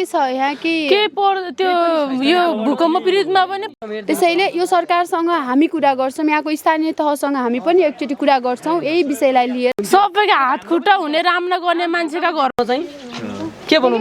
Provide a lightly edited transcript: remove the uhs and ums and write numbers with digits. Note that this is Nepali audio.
के छ यहाँ के त्यो यो भूकम्प पीडितमा पनि त्यसैले यो सरकारसँग हामी कुरा गर्छौँ, यहाँको स्थानीय तहसँग हामी पनि एकचोटि कुरा गर्छौँ यही विषयलाई लिएर। सबैको हात खुट्टा हुने, राम्रो गर्ने मान्छेका घरमा चाहिँ के भनौँ